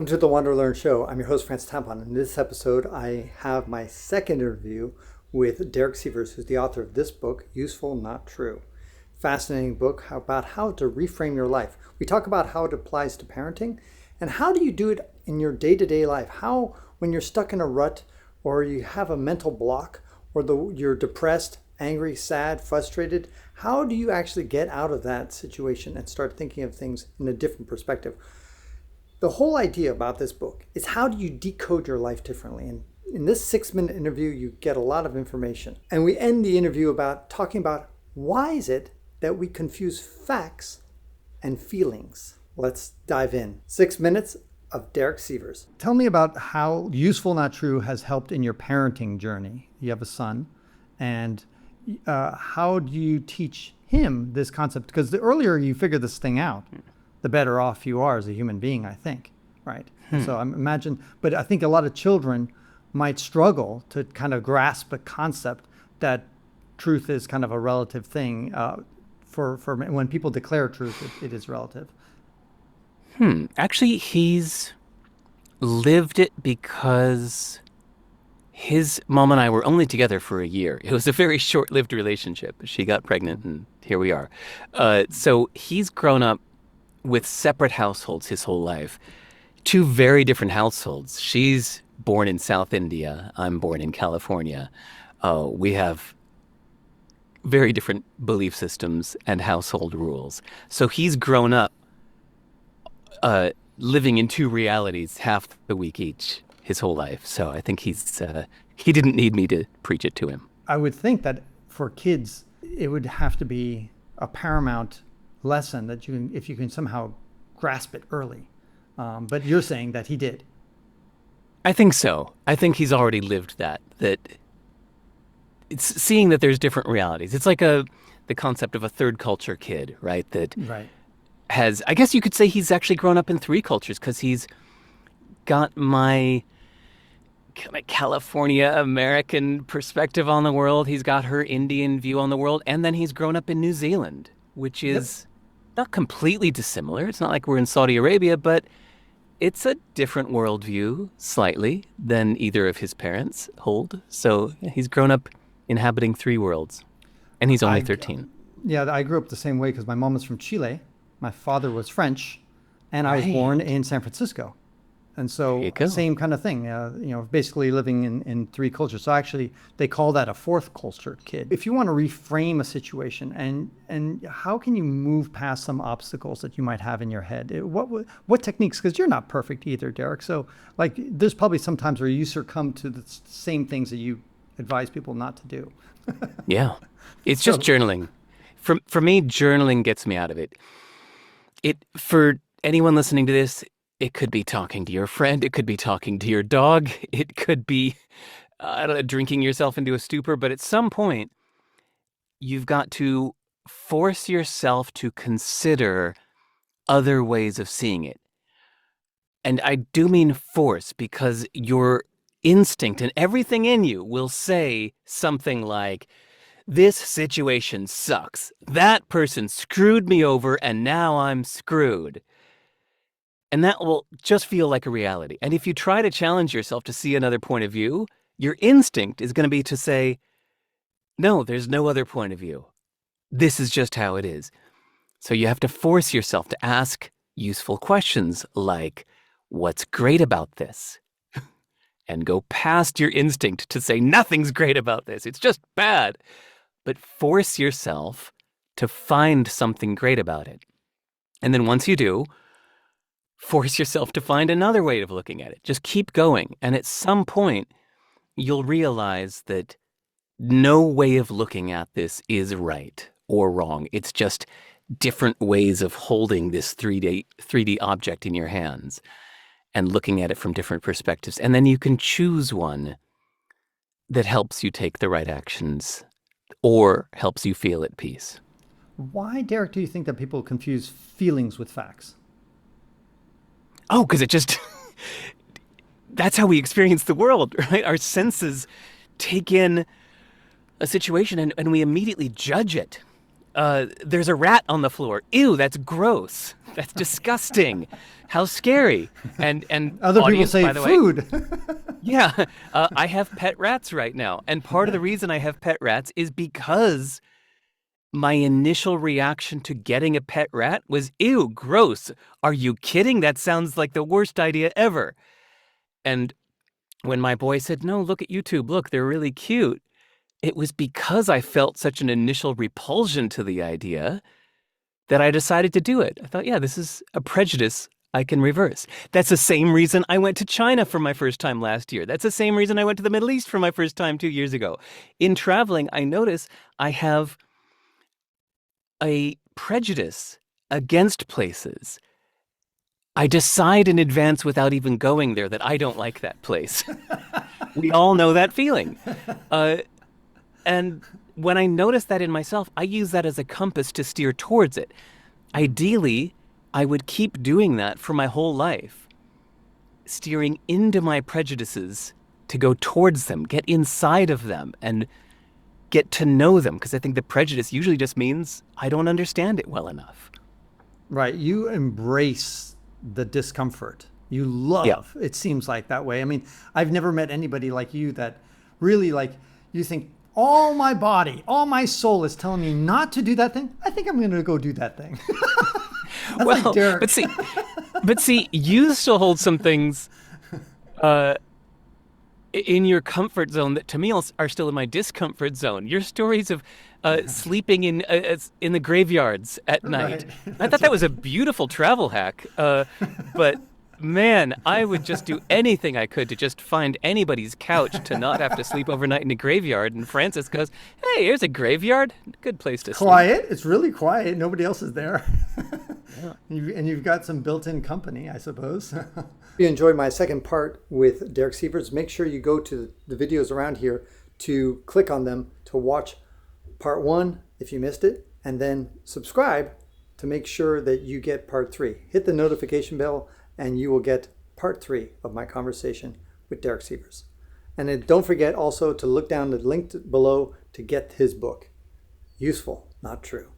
Welcome to the WanderLearn show. I'm your host, Tapon. In this episode, I have my second interview with Derek Sivers, who's the author of this book, Useful, Not True. Fascinating book about how to reframe your life. We talk about how it applies to parenting and how do you do it in your day-to-day life. How, when you're stuck in a rut or you have a mental block or you're depressed, angry, sad, frustrated, how do you actually get out of that situation and start thinking of things in a different perspective? The whole idea about this book is how do you decode your life differently? And in this 6-minute interview, you get a lot of information. And we end the interview talking about why is it that we confuse facts and feelings? Let's dive in. 6 minutes of Derek Sivers. Tell me about how Useful, Not True has helped in your parenting journey. You have a son. And how do you teach him this concept? Because the earlier you figure this thing out, the better off you are as a human being, I think, right? So I imagine, but I think a lot of children might struggle to kind of grasp a concept that truth is kind of a relative thing. For when people declare truth, it is relative. Actually, he's lived it because his mom and I were only together for a year. It was a very short-lived relationship. She got pregnant, and here we are. So he's grown up with separate households his whole life. Two very different households. She's born in South India. I'm born in California. We have very different belief systems and household rules. So he's grown up living in two realities half the week each his whole life. So I think he didn't need me to preach it to him. I would think that for kids, it would have to be a paramount lesson that if you can somehow grasp it early. But you're saying that he did. I think so. I think he's already lived that it's seeing that there's different realities. It's like the concept of a third culture kid, right? That Right. has, I guess you could say he's actually grown up in three cultures because he's got my kind of California American perspective on the world. He's got her Indian view on the world. And then he's grown up in New Zealand, which is not completely dissimilar. It's not like we're in Saudi Arabia, but it's a different worldview slightly than either of his parents hold. So he's grown up inhabiting three worlds, and he's only 13. Yeah, I grew up the same way because my mom was from Chile. My father was French, and I was Right. born in San Francisco. And There you so go. same kind of thing, basically living in three cultures. So actually, they call that a fourth culture kid. If you want to reframe a situation and how can you move past some obstacles that you might have in your head? What techniques? Because you're not perfect either, Derek. So like, there's probably some times where you succumb to the same things that you advise people not to do. Yeah. It's just journaling. For me, journaling gets me out of it. For anyone listening to this, it could be talking to your friend. It could be talking to your dog. It could be, I don't know, drinking yourself into a stupor. But at some point, you've got to force yourself to consider other ways of seeing it. And I do mean force because your instinct and everything in you will say something like, this situation sucks. That person screwed me over and now I'm screwed. And that will just feel like a reality. And if you try to challenge yourself to see another point of view, your instinct is going to be to say, no, there's no other point of view. This is just how it is. So you have to force yourself to ask useful questions like, what's great about this? And go past your instinct to say, nothing's great about this. It's just bad. But force yourself to find something great about it. And then once you do, force yourself to find another way of looking at it. Just keep going. And at some point, you'll realize that no way of looking at this is right or wrong. It's just different ways of holding this 3D object in your hands and looking at it from different perspectives. And then you can choose one that helps you take the right actions or helps you feel at peace. Why, Derek, do you think that people confuse feelings with facts? Oh, because that's how we experience the world, right? Our senses take in a situation and we immediately judge it. there's a rat on the floor. Ew, that's gross. That's disgusting. How scary. And Other people audience, say by the way, food. yeah, I have pet rats right now. And part of the reason I have pet rats is because my initial reaction to getting a pet rat was, ew, gross. Are you kidding? That sounds like the worst idea ever. And when my boy said, no, look at YouTube, look, they're really cute, it was because I felt such an initial repulsion to the idea that I decided to do it. I thought, yeah, this is a prejudice I can reverse. That's the same reason I went to China for my first time last year. That's the same reason I went to the Middle East for my first time 2 years ago. In traveling, I notice I have a prejudice against places. I decide in advance without even going there that I don't like that place. We all know that feeling. And when I notice that in myself, I use that as a compass to steer towards it. Ideally, I would keep doing that for my whole life, steering into my prejudices to go towards them, get inside of them, and get to know them, because I think the prejudice usually just means I don't understand it well enough. Right. You embrace the discomfort. You love, it seems like that way. I mean, I've never met anybody like you that really like, you think, all my body, all my soul is telling me not to do that thing. I think I'm going to go do that thing. That's Well, like Derek. but see, you still hold some things in your comfort zone that to me are still in my discomfort zone. Your stories of sleeping in the graveyards at night. Right. I thought that was a beautiful travel hack. But man, I would just do anything I could to just find anybody's couch to not have to sleep overnight in a graveyard. And Francis goes, hey, here's a graveyard. Good place to sleep. Quiet. It's really quiet. Nobody else is there. Yeah. And you've got some built-in company, I suppose. If you enjoyed my second part with Derek Sivers, make sure you go to the videos around here to click on them to watch part 1 if you missed it, and then subscribe to make sure that you get part 3. Hit the notification bell and you will get part 3 of my conversation with Derek Sivers. And then don't forget also to look down the link below to get his book, Useful, Not True.